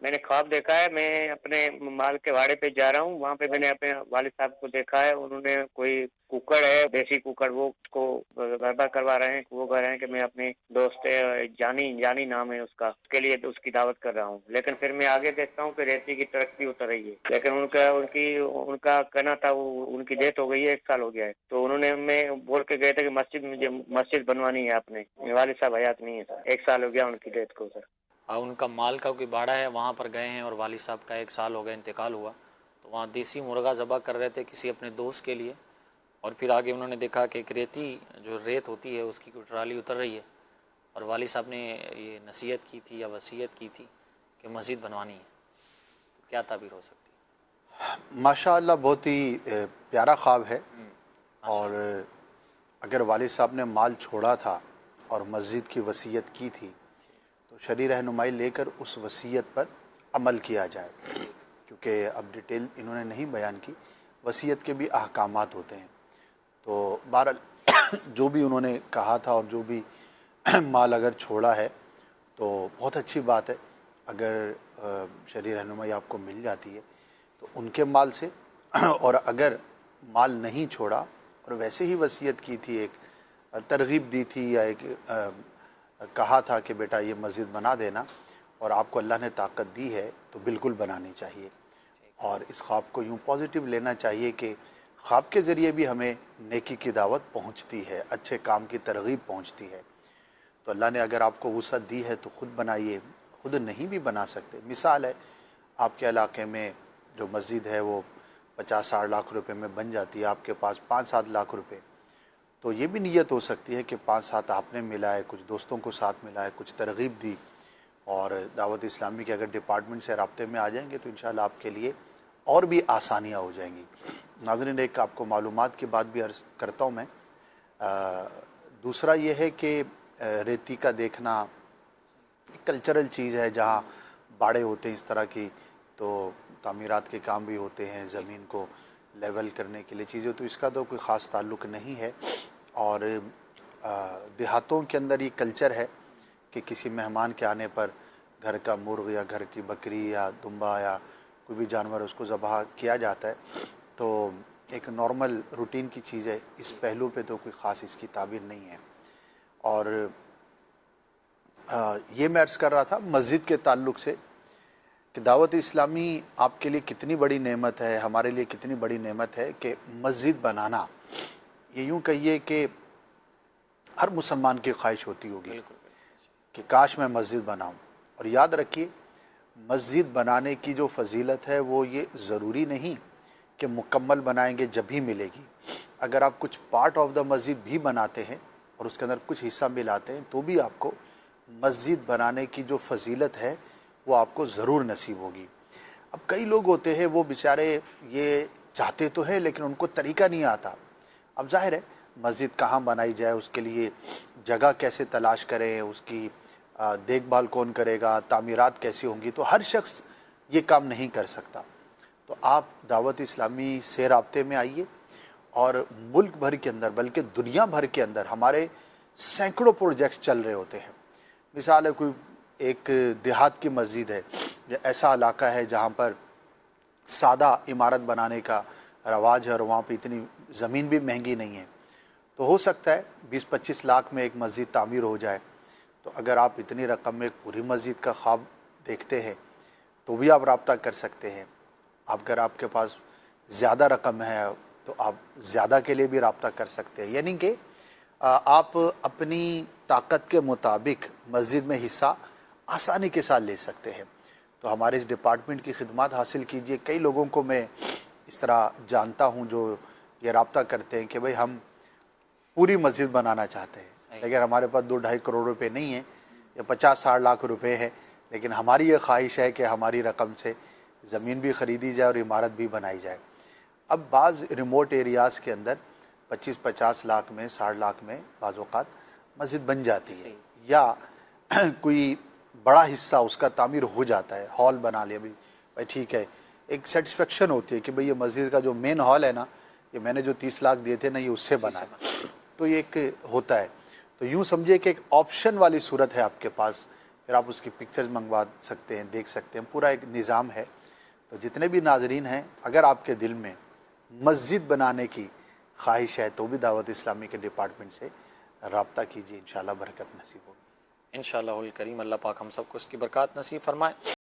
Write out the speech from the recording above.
मैंने ख्वाब देखा है, मैं अपने माल के वाड़े पे जा रहा हूँ, वहाँ पे मैंने अपने वालिद साहब को देखा है, उन्होंने कोई कुकड़ है, देसी कुकड़, वो उसको गरबा करवा रहे हैं। वो कह रहे हैं कि मैं अपने दोस्त जानी जानी नाम है उसका, उसके लिए तो उसकी दावत कर रहा हूँ। लेकिन फिर मैं आगे देखता हूँ कि रेती की ट्रक भी उतर रही है, लेकिन उनका कहना था वो उनकी डेथ हो गई है, 1 साल हो गया है। तो उन्होंने हमें बोल के गए थे कि मुझे मस्जिद बनवानी है आपने। वालिद साहब हयात नहीं है सर, 1 साल हो गया उनकी डेथ को सर। उनका माल का कोई बाड़ा है, वहाँ पर गए हैं और वालिद साहब का 1 साल हो गया इंतकाल हुआ, तो वहाँ देसी मुर्गा ज़बह कर रहे थे किसी अपने दोस्त के लिए, और फिर आगे उन्होंने देखा कि एक रेत होती है उसकी कोई ट्राली उतर रही है, और वालिद साहब ने ये नसीहत की थी या वसीयत की थी कि मस्जिद बनवानी है। तो क्या ताबीर हो सकती है? माशाअल्लाह बहुत ही प्यारा ख्वाब है। और अगर वालिद साहब ने माल छोड़ा था और मस्जिद की वसीयत की थी तो शरई रहनुमाई लेकर उस वसीयत पर अमल किया जाए, क्योंकि अब डिटेल इन्होंने नहीं बयान की, वसीयत के भी अहकामात होते हैं। तो बहरहाल जो भी उन्होंने कहा था और जो भी माल अगर छोड़ा है तो बहुत अच्छी बात है। अगर शरई रहनुमाई आपको मिल जाती है तो उनके माल से, और अगर माल नहीं छोड़ा और वैसे ही वसीयत की थी, एक तरगीब दी थी या एक कहा था कि बेटा ये मस्जिद बना देना, और आपको अल्लाह ने ताकत दी है तो बिल्कुल बनानी चाहिए। और इस ख्वाब को यूँ पॉजिटिव लेना चाहिए कि ख्वाब के ज़रिए भी हमें नेकी की दावत पहुँचती है, अच्छे काम की तरगीब पहुँचती है। तो अल्लाह ने अगर आपको वुसअत दी है तो ख़ुद बनाइए, ख़ुद नहीं भी बना सकते। मिसाल है, आपके इलाके में जो मस्जिद है वो 50-60 लाख रुपए में बन जाती है, आपके पास 5-7 लाख रुपए, तो ये भी नीयत हो सकती है कि 5-7 आपने मिलाए, कुछ दोस्तों को साथ मिलाए, कुछ तरगीब दी, और दावत इस्लामी के अगर डिपार्टमेंट से राब्ते में आ जाएंगे तो इंशाअल्लाह आपके लिए और भी आसानियाँ हो जाएंगी। नाज़रीन, एक आपको मालूमात की बात भी अर्ज़ करता हूँ मैं। दूसरा ये है कि रेती का देखना कल्चरल चीज़ है, जहाँ बाड़े होते हैं इस तरह की, तो तामीरात के काम भी होते हैं, ज़मीन को लेवल करने के लिए चीज़ें, तो इसका तो कोई ख़ास ताल्लुक़ नहीं है। और देहातों के अंदर ये कल्चर है कि किसी मेहमान के आने पर घर का मुर्ग या घर की बकरी या दुम्बा या कोई भी जानवर उसको ज़बह किया जाता है, तो एक नॉर्मल रूटीन की चीज़ है। इस पहलू पे तो कोई ख़ास इसकी ताबीर नहीं है। और ये मैं अर्ज़ कर रहा था मस्जिद के ताल्लुक़ से कि दावत इस्लामी आपके लिए कितनी बड़ी नेमत है, हमारे लिए कितनी बड़ी नेमत है कि मस्जिद बनाना, ये यूँ कहिए कि हर मुसलमान की ख्वाहिश होती होगी कि काश मैं मस्जिद बनाऊं। और याद रखिए, मस्जिद बनाने की जो फजीलत है वो ये ज़रूरी नहीं कि मुकम्मल बनाएंगे जब ही मिलेगी। अगर आप कुछ पार्ट ऑफ द मस्जिद भी बनाते हैं और उसके अंदर कुछ हिस्सा मिलाते हैं तो भी आपको मस्जिद बनाने की जो फजीलत है वो आपको ज़रूर नसीब होगी। अब कई लोग होते हैं वो बेचारे ये चाहते तो हैं लेकिन उनको तरीका नहीं आता। अब जाहिर है मस्जिद कहाँ बनाई जाए, उसके लिए जगह कैसे तलाश करें, उसकी देखभाल कौन करेगा, तामीरात कैसी होंगी, तो हर शख्स ये काम नहीं कर सकता। तो आप दावत इस्लामी से राब्ते में आइए, और मुल्क भर के अंदर बल्कि दुनिया भर के अंदर हमारे सैकड़ों प्रोजेक्ट्स चल रहे होते हैं। मिसाल है, कोई एक देहात की मस्जिद है, ऐसा इलाका है जहाँ पर सादा इमारत बनाने का रवाज है और वहाँ पे इतनी ज़मीन भी महंगी नहीं है, तो हो सकता है 20-25 लाख में एक मस्जिद तामीर हो जाए। तो अगर आप इतनी रकम में एक पूरी मस्जिद का ख्वाब देखते हैं तो भी आप रब्ता कर सकते हैं। अगर आपके पास ज़्यादा रकम है तो आप ज़्यादा के लिए भी रब्ता कर सकते हैं, यानी कि आप अपनी ताकत के मुताबिक मस्जिद में हिस्सा आसानी के साथ ले सकते हैं। तो हमारे इस डिपार्टमेंट की खिदमत हासिल कीजिए। कई लोगों को मैं इस तरह जानता हूँ जो ये रब्ता करते हैं कि भाई हम पूरी मस्जिद बनाना चाहते हैं लेकिन हमारे पास 2-2.5 करोड़ रुपए नहीं है या 50-60 लाख रुपए हैं, लेकिन हमारी ये ख्वाहिश है कि हमारी रकम से ज़मीन भी ख़रीदी जाए और इमारत भी बनाई जाए। अब बाज़ रिमोट एरियाज़ के अंदर 25-50 लाख में, 60 लाख में बाज़ औक़ात मस्जिद बन जाती है, या कोई बड़ा हिस्सा उसका तामीर हो जाता है, हॉल बना लिया भाई ठीक है, एक सेटिस्फेक्शन होती है कि भाई ये मस्जिद का जो मेन हॉल है ना, ये मैंने जो 30 लाख दिए थे ना, ये उससे बना है। तो ये एक होता है। तो यूँ समझिए कि एक ऑप्शन वाली सूरत है आपके पास پھر آپ اس کی پکچرز منگوا سکتے ہیں، دیکھ سکتے ہیں، پورا ایک نظام ہے۔ تو جتنے بھی ناظرین ہیں، اگر آپ کے دل میں مسجد بنانے کی خواہش ہے تو بھی دعوت اسلامی کے ڈپارٹمنٹ سے رابطہ کیجیے، انشاءاللہ برکت نصیب ہوگی۔ انشاءاللہ الکریم اللہ پاک ہم سب کو اس کی برکات نصیب فرمائے۔